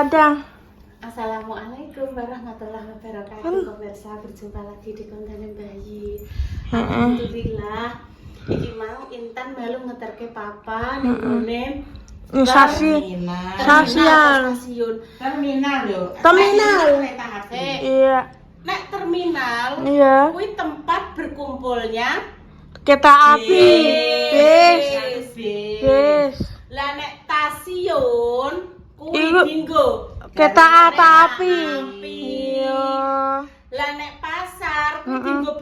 Ada. Assalamualaikum warahmatullahi wabarakatuh. Pemirsa, berjumpa lagi di konten bayi. Alhamdulillah. Iki mau Intan melu ngeterke papa nengone Stasiun. Terminal yo. Terminal. Iya. Nek terminal, Iya. kuwi tempat berkumpulnya Kereta api. Bis. Lah nek stasiun kuwi Iku- dinggo Kereta api. Iya. Lah nek pasar kuwi dinggo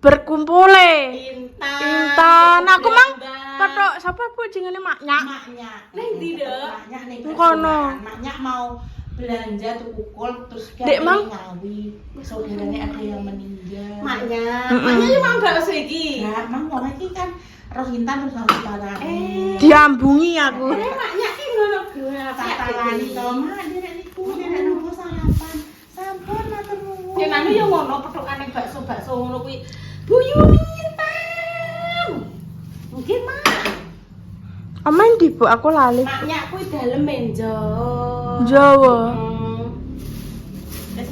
Berkumpule. Intan. Aku mang Bang. patok sapa Bu jenenge maknya. Maknya. Ning ndi, Dek? Maknya ning Kono. Maknya mau belanja tuku kol terus Dek, Mang. ngawi. Saudaranya ada yang meninggal. Maknya yo mang bakso iki. Ya, Mang wong iki kan roh Intan terus harus parani. Diambungi aku. Maknya ki ngono gue Tak tawani to, Mak, derek niku derek nunggu sarapan. Sampun matur nuwun. Ya nanu yo ngono petukane bakso-bakso ngono kuwi. Bu Yuntan. Mungkin Mak. Aman di Bu, aku lali. Maknya kuwi dalem menjo. Jawa. Wis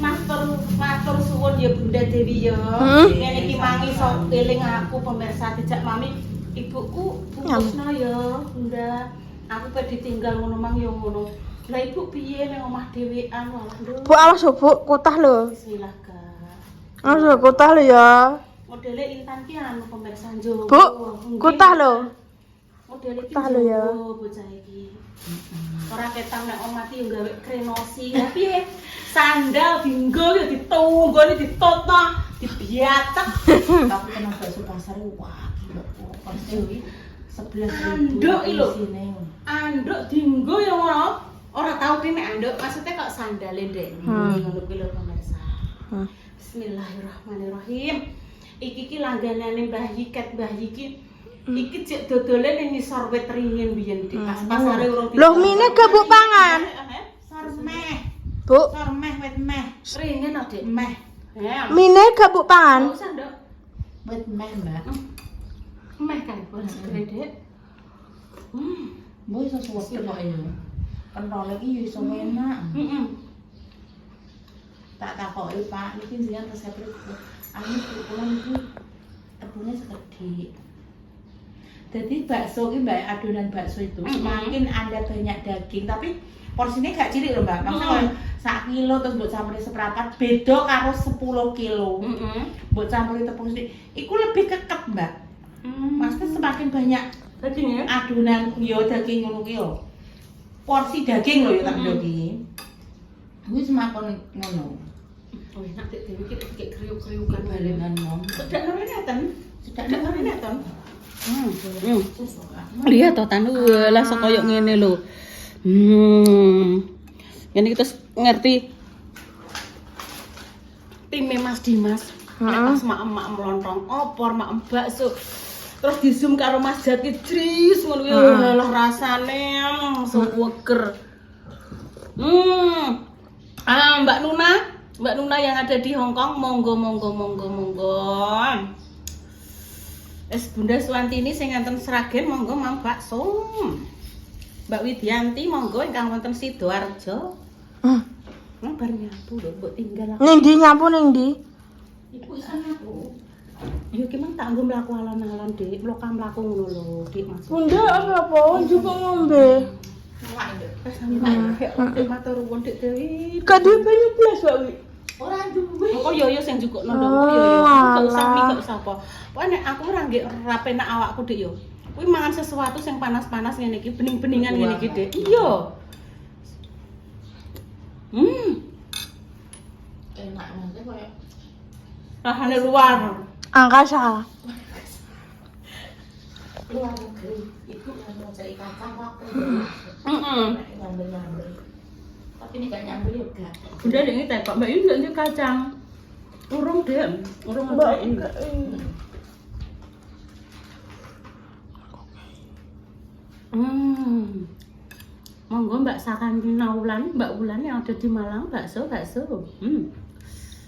matur suwun ya Bunda Dewi ya. Ngene iki mangi sok eling aku pemirsa dijak mami ibuku bungkusna ya Bunda. Aku pe ditinggal ngono mang ya ngono. Lah ibu piye ning omah dhewean walah nduk. Bu awas yo, Bu, kotah lho. Bismillah Kak. Awas yo, kotah lho ya. Modele Intan ki anu pemirsa Jawa. Bu, kotah lho. Modele ki Kotah lho ya. Jawa bocah iki. Ora ketang nek omah ki yo gawe krenosi. Lah piye? Sandal dinggo yo ditunggoni ditotno, dibiatek. Tapi kena bakso pasar wah gila kok. Pasti 11.000. Anduk iki lho. Isine. Anduk dinggo yo ngono. Ora tau ki nek anduk maksudnya kok sandale ndek. Ngono kuwi lho pemirsa. Bismillahirrahmanirrahim. Iki ki langganane Mbah Yiket, Mbah Yiki. Iki cek dodole ning ngisor wit ringin biyen di pas pasare urung Loh, mine ke Bu pangan? Sor meh. Bu, Sor meh wet meh. Ringin to, Dik. Meh. Ya. mine ke Bu pangan? Enggak usah, Nduk. Wet meh, Mbak. Meh kan boleh segede, Dik. Mbok iso suwek kok ya. Pentol iki yo iso enak. Heeh. Tak takoki, Pak, iki jenengan resep niku. Anu kula niku tebune sekedhik. Jadi bakso ini Mbak, adonan bakso itu semakin Anda banyak daging, tapi porsinya gak cilik loh Mbak. Maksudnya kalau 1 kilo terus buat campuri seperempat, beda karo 10 kilo. Buat campuri tepung sedikit, itu lebih keket Mbak. Maksudnya semakin banyak Dagingnya? adonan yo daging ngono ki yo. Porsi daging loh ya tak doki. Kuwi semakin ngono. Oh enak Dik, Dewi iki kayak kriuk-kriukan Balengan mom. Sedak nang neten. Sedak Sedak nang neten. Hmm. Lihat to tanu langsung koyo ngene lho. Ngene kita ngerti time Mas Dimas. Nek pas mak-mak melontong opor, mak bakso. Terus di zoom karo Mas Jaki jris ngono kuwi lah rasane seger. Mbak Nuna yang ada di Hong Kong, monggo. Es Bunda Suwantini sing ngenten Sragen monggo mang bakso. Mbak Widianti monggo ingkang wonten Sidoarjo. Nang bar nyapu lho mbok tinggal aku. Ning ndi nyapu ning ndi? Iku iso nyapu. Yo ki mang tak nggo mlaku alon-alon Dik, mlaku ngono lho Dik Mas. Bunda apa juga ngombe? Wes nang matur nuwun Dik Dewi. Gak duwe banyu blas, Mbak Wi. Ora duwe. Kok yo sing njukukno ndok yo. Gak usah mie gak usah apa. Pokoke nek aku ora nggih ora penak awakku Dik yo. Kuwi mangan sesuatu sing panas-panas ngene iki, bening-beningan ngene iki Dik. Iya. Enak maksudnya koyo Rasane luar. Angkasa. luar negeri. Iku kan mau cari kacang waktu. Nyamber. Tapi ini gak nyamber juga. Bunda ini tekok Mbak Yun nggak kacang. Urung deh, urung ada ini. Monggo Mbak Sakandina Wulan, Mbak Wulan yang ada di Malang, bakso.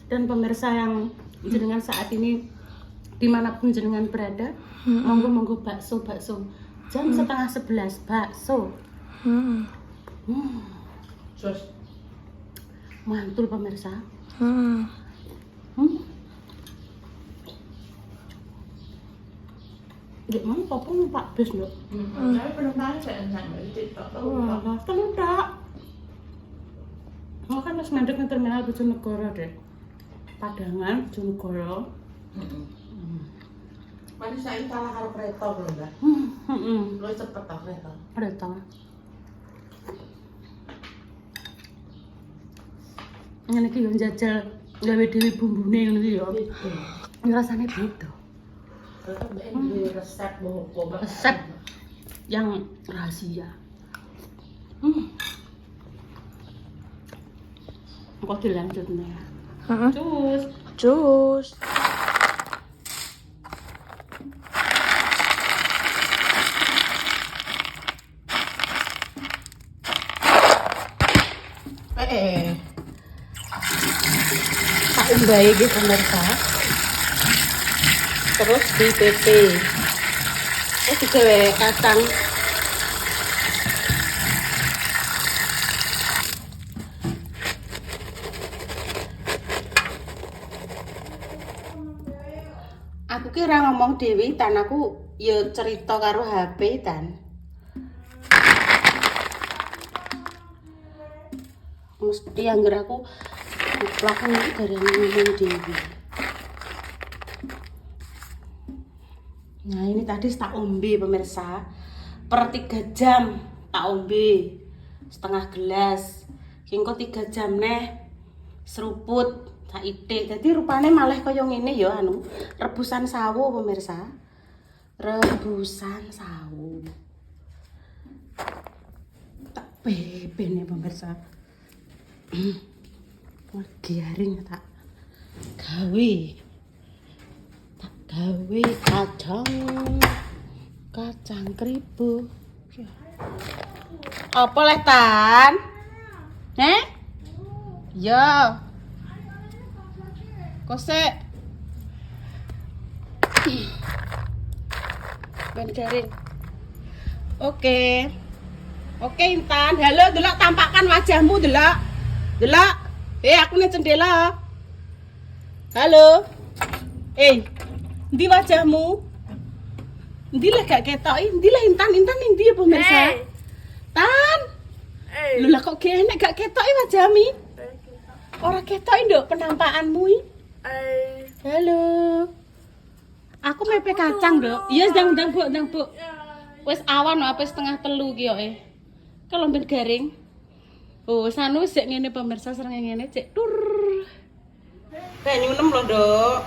Dan pemirsa yang jenengan saat ini dimanapun jenengan berada, monggo bakso. Jam setengah 11 bakso. Sus. Mantul pemirsa. Hmm. Dek mana popong Pak Bis lho. Tapi penumpangnya saya enak di TikTok. Wah, teludak. Oh kan wis mandek nang terminal Bojonegoro, Dek. Padangan Bojonegoro. Mari saya kalah karo kereta lho, Mbak. Heeh. Lu cepet ta kereta. Ada tau. Ngene iki yo njajal gawe dhewe bumbune ngono iki yo. Rasane beda. Terus Mbak ini resep mau coba. Resep yang rahasia. Kok dilanjut nih? Cus. Jus. Tak umbahe iki pemirsa. Terus di PP. Digawe kacang. Aku kira ngomong Dewi tan aku ya cerita karo HP tan. Mesti anggar aku lakon dari ngomong Dewi. Nah ini tadi tak ombe pemirsa. Per 3 jam tak ombe setengah gelas. Engko 3 jam neh seruput tak itik. Jadi rupane malah kaya ngene ya anu, rebusan sawo pemirsa. Rebusan sawo. Tak bebene pemirsa. Garing tak gawe. Tak gawe kacang kribo. Apa leh tan? Ya. Kosek. Ben garing. Oke. Oke Intan, halo delok tampakkan wajahmu delok. Delok. Aku ning jendela. Halo. Ndi wajahmu? Ndi lah gak ketoki? Ndi lah Intan ndi ya pemirsa? Tan. Lho lah kok gak enek gak ketoki wajahmu? Ora ketoki nduk penampakanmu iki. Halo. Aku mepe kacang, Nduk. Iya, ndang Bu. Wis awan apa setengah 3 ki kok Kalau ben garing. Oh, sanu sik ngene pemirsa sereng ngene cek tur. Kayak nyunem lho, Nduk.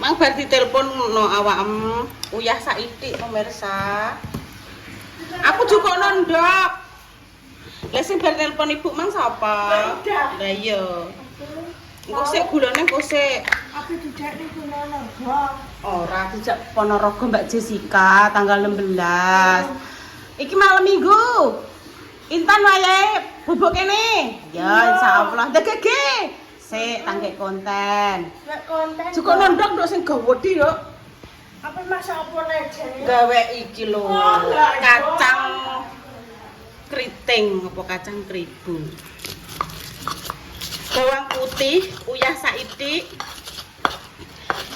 Mang bar ditelepon no awakem uyah saithik pemirsa. Aku juga nondok. Lah sing bar telepon ibu mang sapa? Lah iya. Engko sik gulane engko sik. Apa dijak ning Ponorogo? Ora dijak Ponorogo Mbak Jessica tanggal 16. Iki malam Minggu. Intan wayahe bubuk kene. Ya insyaallah. Degege. Sik tangkek konten. Nek konten. Cukup nondok nduk sing gawedi yo. Apa masak apa lejene? Gawe iki lho. Oh, Kacang keriting apa kacang kribo. Bawang putih uyah saithik.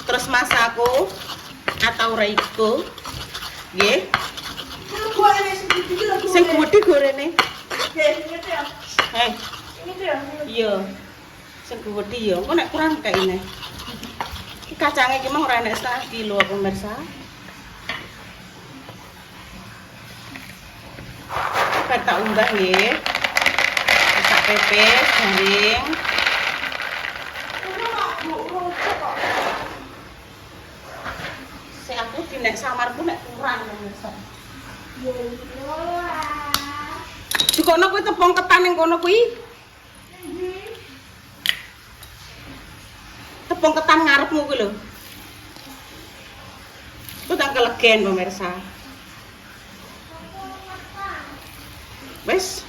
Terus masako atau reiko. Nggih. Sing gede gorene. Ini dia. Iya. Sing gede ya. Engko nek kurang kayak ini. Iki kacange iki mah ora enek setengah kilo pemirsa. Bar tak unggah nggih. Sak pepes garing. Sing aku di nek samarku nek kurang pemirsa. Jukono kuwi tepung ketan ning kono kuwi. Tepung ketan ngarepmu kuwi lho. Ku tak kelegen pemirsa. Wes.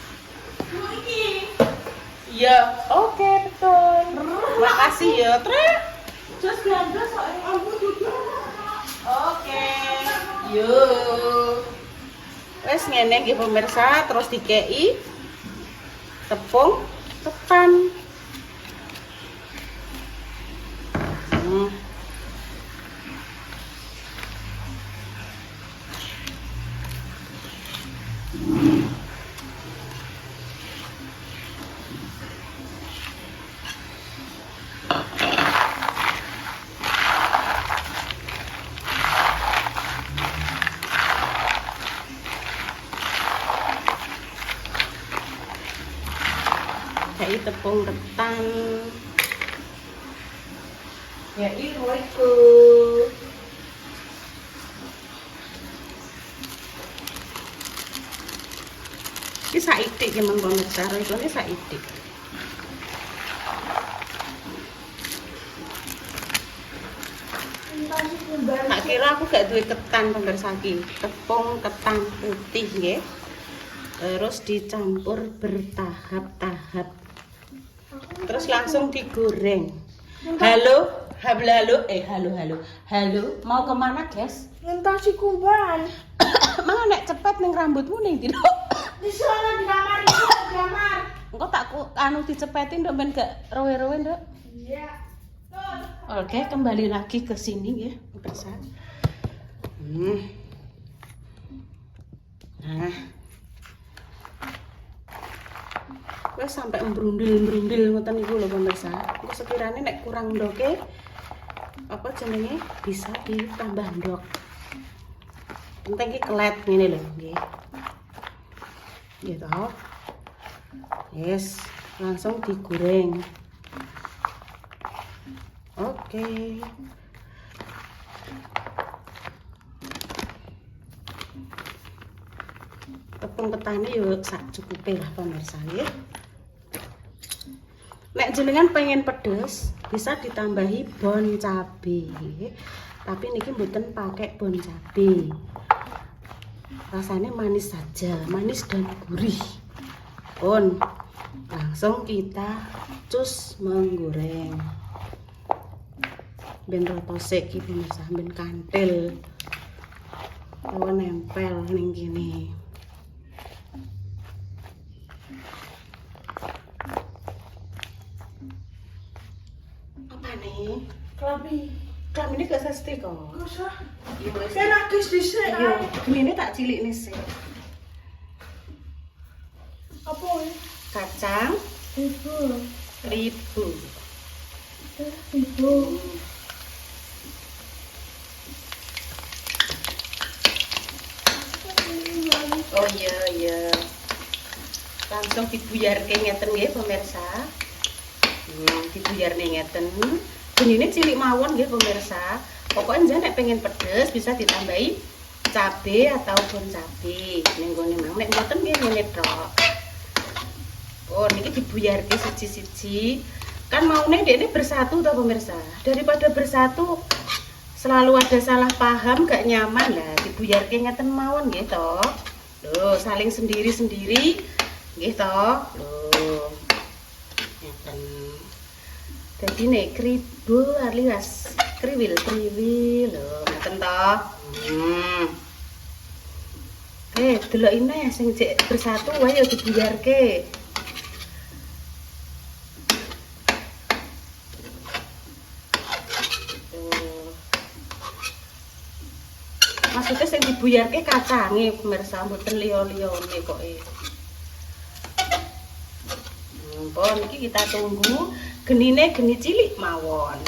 Iya, oke betul. Makasih ya, Tre. Just gandos kok ampun duduk. Oke. Yuk. Wes ngene nggih pemirsa, terus dikei tepung ketan. Kayak tepung ketan. Ya iku. Iki saitik ya Mang pemirsa, roikone saitik. Tak kira aku gak duwe ketan pemirsa iki. Tepung ketan putih nggih. Terus dicampur bertahap-tahap. Terus langsung digoreng. Halo, halo, halo. Mau kemana, guys? Ngentasi kumban. Mang nek cepet ning rambutmu ning ndi, Dok? Di sana di kamar itu di kamar. Engko tak anu dicepetin Dok ben gak rowe-rowe, Dok. Iya. Oke, kembali lagi ke sini ya, pemirsa. Nah. Wes sampai mbrundil ngoten niku lho pemirsa. Engko sekirane nek kurang ndoke apa jenenge bisa ditambah ndok. Penting iki kelet ngene lho, nggih. Nggih toh. Yes, langsung digoreng. Oke. Tepung ketane yo sak cukupe lah pemirsa nggih. Nek jenengan pengen pedes, bisa ditambahi bon cabe. Tapi niki mboten pakai bon cabe. Rasanya manis saja, manis dan gurih. Pun langsung kita cus menggoreng. Ben rata sik iki pemirsa, ben kantil. Ora nempel ning kene. Klambi. Kami ini gak sesti kok. Gak usah. Iya wes. Saya nagis dhisik. Iya, ini tak cilik nih sih. Apa ini? Kacang Ibu. ribu. Ibu. Oh iya. Langsung dibuyarke ngeten nggih pemirsa. Dibuyarne ngeten. Ini cilik mawon nggih pemirsa. Pokoknya nek pengen pedes bisa ditambahi cabe atau bon cabe. Ning gone mang nek mboten nggih ngene tok. Oh, niki dibuyarke siji-siji. Kan maune dekne bersatu toh pemirsa. Daripada bersatu selalu ada salah paham gak nyaman lah, dibuyarke ngeten mawon nggih toh. Loh, saling sendiri-sendiri nggih toh. Loh. Ngeten. Jadi nek kribo alias kriwil lho, ngeten toh. Delok ini sing cek bersatu wae yo dibuyarke. Maksudnya sing dibuyarke kacange pemirsa, mboten liya-liyane kok e. Pun iki kita tunggu genine geni cilik mawon.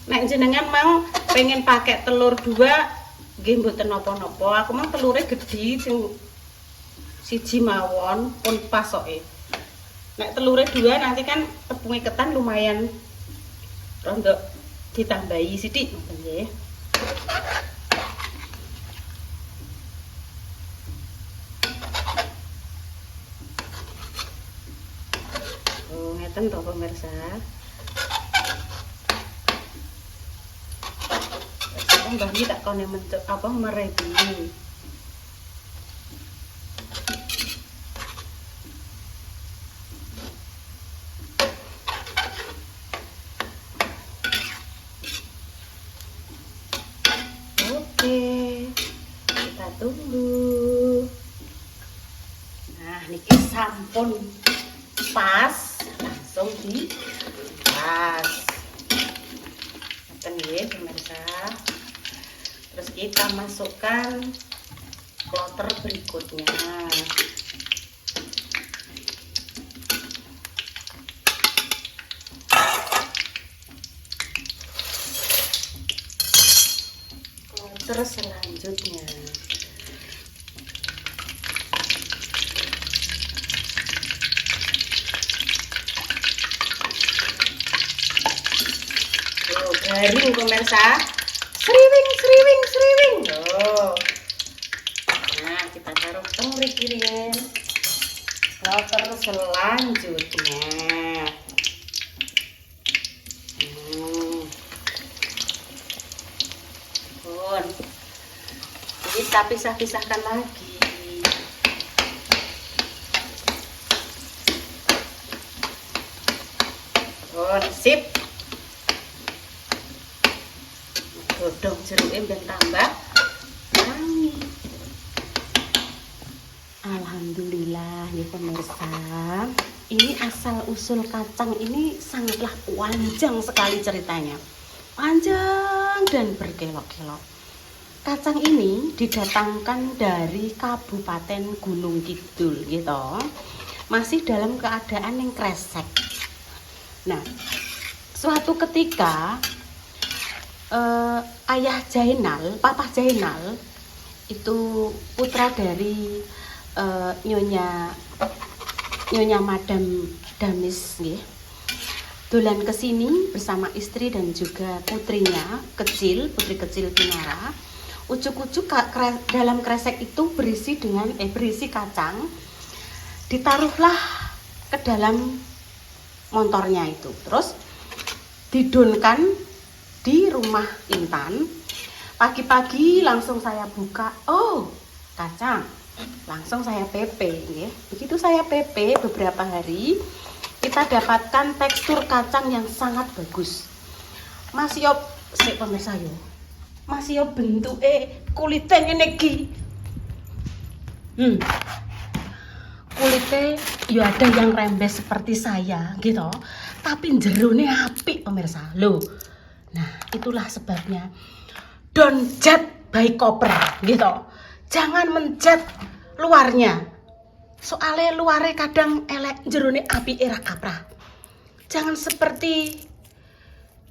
Nek jenengan mang pengen pakai telur 2 nggih mboten napa-napa. Aku mang telure gedhi sing siji mawon pun pas soke. Nek telure 2 nanti kan tepungnya ketan lumayan rontok ditambahi sithik ngoten nggih. Oh, ngeten to pemirsa. Mbah iki tak kone apa merebi. tunggu. Nah, niki sampun pas, langsung pas. Ngeten nggih pemirsa. Terus kita masukkan kloter berikutnya. Kloter selanjutnya. Garing pemirsa, sriwing. Loh. Nah, kita taruh mriki kloter selanjutnya. Pun. Kita pisah-pisahkan lagi. Sip. Godhong jeruk ben tambah wangi. Alhamdulillah ya pemirsa. Ini asal usul kacang ini sangatlah panjang sekali ceritanya. Panjang dan berkelok-kelok. Kacang ini didatangkan dari Kabupaten Gunung Kidul gitu. Masih dalam keadaan yang kresek. Nah, suatu ketika ayah Jainal, Papa Jainal itu putra dari Nyonya Madam Damis nggih. Dolan ke sini bersama istri dan juga putrinya putri kecil Kinara. Ujuk-ujuk dalam kresek itu berisi kacang. Ditaruhlah ke dalam motornya itu. Terus didonkan di rumah Intan. Pagi-pagi langsung saya buka, oh kacang, langsung saya pepe ya. Begitu saya pepe beberapa hari, kita dapatkan tekstur kacang yang sangat bagus. Masih yo pemirsa yo, masih yo bentuk kulitnya ngene iki. Kulitnya yo ada yang rembes seperti saya gitu, tapi jerone apik pemirsa loh. Nah, itulah sebabnya don't judge by cover gitu. Jangan menjudge luarnya. Soalnya luarnya kadang elek, jerone api era kaprah. Jangan seperti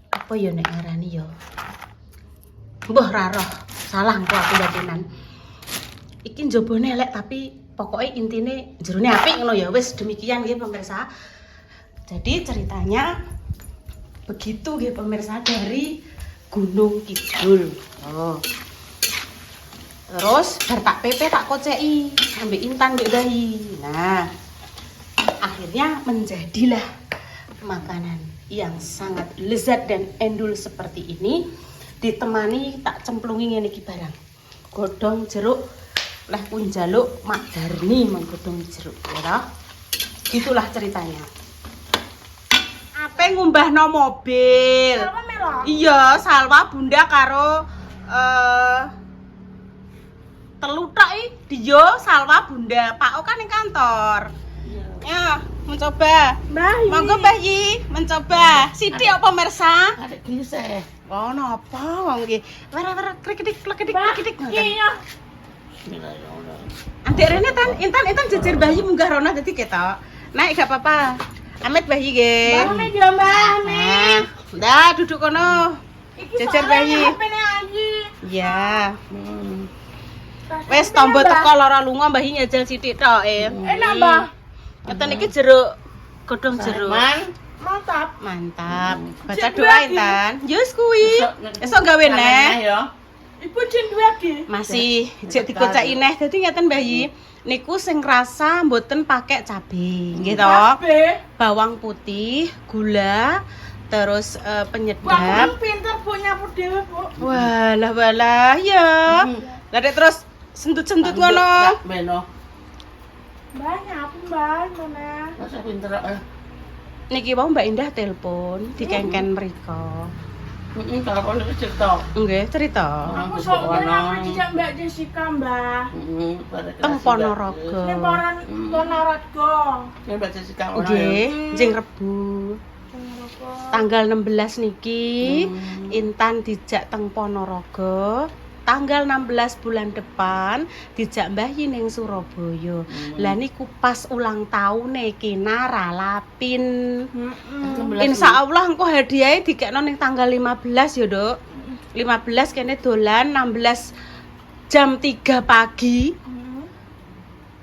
apa ya nek ngarani ya. Mbah raroh, salah engko aku batinan. Iki njobone elek tapi pokoknya intine jerone api ngono ya. Wis demikian nggih pemirsa. Jadi ceritanya begitu ya pemirsa dari Gunung Kidul. Oh. Terus bar tak pepe tak kocei ambek Intan mbek bayi. Nah, akhirnya menjadilah makanan yang sangat lezat dan endul seperti ini, ditemani tak cemplungi ngene iki barang. Godhong jeruk leh pun jaluk Mak Darni menggodhong jeruk ya. Itulah ceritanya. Apa ngumbahno mobil? Salwa merah. Iya, Salwa Bunda karo telu tok dia Salwa Bunda. Pak O kan ning kantor. Ya, mencoba. Mbah, Monggo Mbah Yi, mencoba. Sithik apa pemirsa? Ada gise. Oh, napa wong iki? Wer krikidik. Iya. Adik rene Intan jejer bayi munggah rono dadi ketok. Naik gak apa-apa. Amit bayi nggih. Mbah nih dia Mbah nih. Dah duduk kono. Jejer bayi. HP-ne Aji. Iya. Wes tombol teko lara lunga Mbah Yi nyajal sithik tok Enak Mbah. Ngeten iki jeruk godhong jeruk. Mantap. Mantap. Baca Cek doa lagi. Intan. Yus kuwi. Esok gawe neh. Ibu jin dua lagi. Masih jek dikocaki neh. Dadi ngeten Mbah Yi. Niku sing rasa mboten pakai cabe, nggih to. Cabe. Bawang putih, gula, terus Wah, penyedap. aku pinter Bu nyapu dhewe, Bu. Walah ya. Lah dek terus sentut-sentut ngono. Beno. Mbah nyapu Mbah mana? Masa pinter Niki wau Mbak Indah telepon dikengken mriko. Kalau nek cerita. Nggih, cerita. Aku sok pernah dijak Mbak Jessica, Mbah. Teng Ponorogo. Ning Ponorogo. Nek baca Jessica ora. Nggih, jeng Rebu. Tanggal 16 niki Intan dijak teng Ponorogo. Tanggal 16 bulan depan dijak Mbah Yi ning Surabaya. Lah niku pas ulang tahune Kinara Lapin. Insya Allah engko hadiahnya dikekno ning tanggal 15 ya, Dok. 15 kene dolan, 16 jam 3 pagi.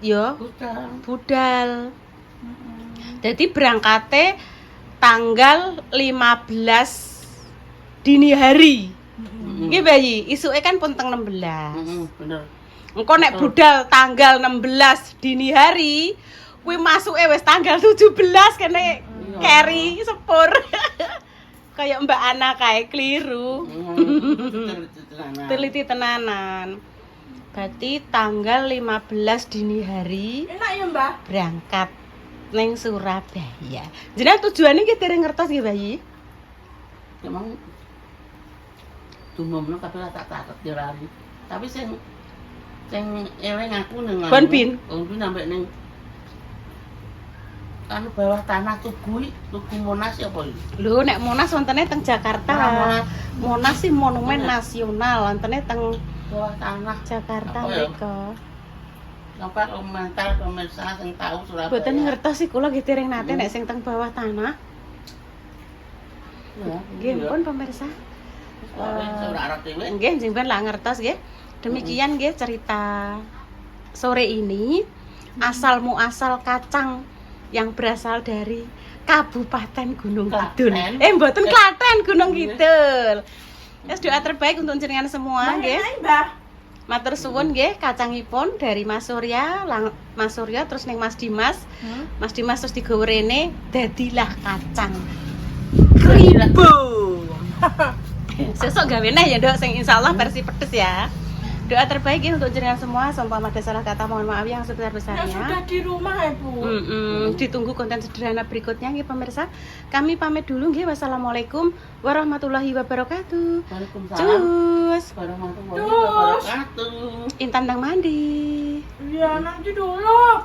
Yo, budal. Jadi berangkatnya tanggal 15 dini hari. Nggih Bayi, isuke kan pun teng 16. Bener. Engko nek budal tanggal 16 dini hari, kuwi masuke wis tanggal 17 kene carry sepur. Kayak Mbak Ana kae keliru. Teliti tenanan. Berarti tanggal 15 dini hari Enak ya, Mbah? berangkat ning Surabaya. Jenengan tujuane nggih dereng ngertos nggih Bayi? Emang dumomno tapi tak dirari. Tapi sing eling aku ning Bon Bin. Bon Bin sampe ning anu bawah tanah Tugu Monas ya apa iki? Lho nek Monas wontene teng Jakarta. Monas. Monas sih monumen nasional, wontene teng Bawah tanah Jakarta Apa ya? mriko. Sampai komentar pemirsa sing tahu Surabaya. Boten ngertos sih kula nggih dereng nate nek sing teng bawah tanah. Ya, Nggih pun pemirsa. ora arep dhewe. Nggih jenengan lah ngertos nggih. Demikian nggih cerita sore ini. Asal muasal kacang yang berasal dari Kabupaten Gunung Kidul. Klaten. Mboten Klaten, Gunung Kidul. Yes, doa terbaik untuk jenengan semua nggih. Mbah. Matur suwun nggih kacangipun dari Mas Surya, Mas Surya terus ning Mas Dimas. Mas Dimas terus digawe rene dadilah kacang kribo. Sesuk gawe neh ya, Dok, sing insyaallah versi pedes ya. Doa terbaik ya untuk jenengan semua, seumpama ada salah kata mohon maaf yang Yang sebesar-besarnya. sudah di rumah ya, Bu. Ditunggu konten sederhana berikutnya nggih pemirsa. Kami pamit dulu nggih. Wassalamualaikum warahmatullahi wabarakatuh. Waalaikumsalam Cus. warahmatullahi Cus. wabarakatuh. Intan nang mandi. Iya, nanti dulu.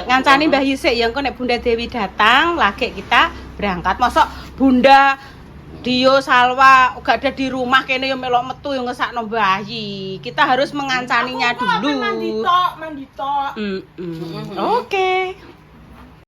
Ngancani Mbah Yusik ya engko nek Bunda Dewi datang lagi kita berangkat. Mosok Bunda Dio Salwa gak ada di rumah kene yo melok metu yo ngesakno bayi. Kita harus mengancaninya Aku mau dulu. mandi tok. Oke.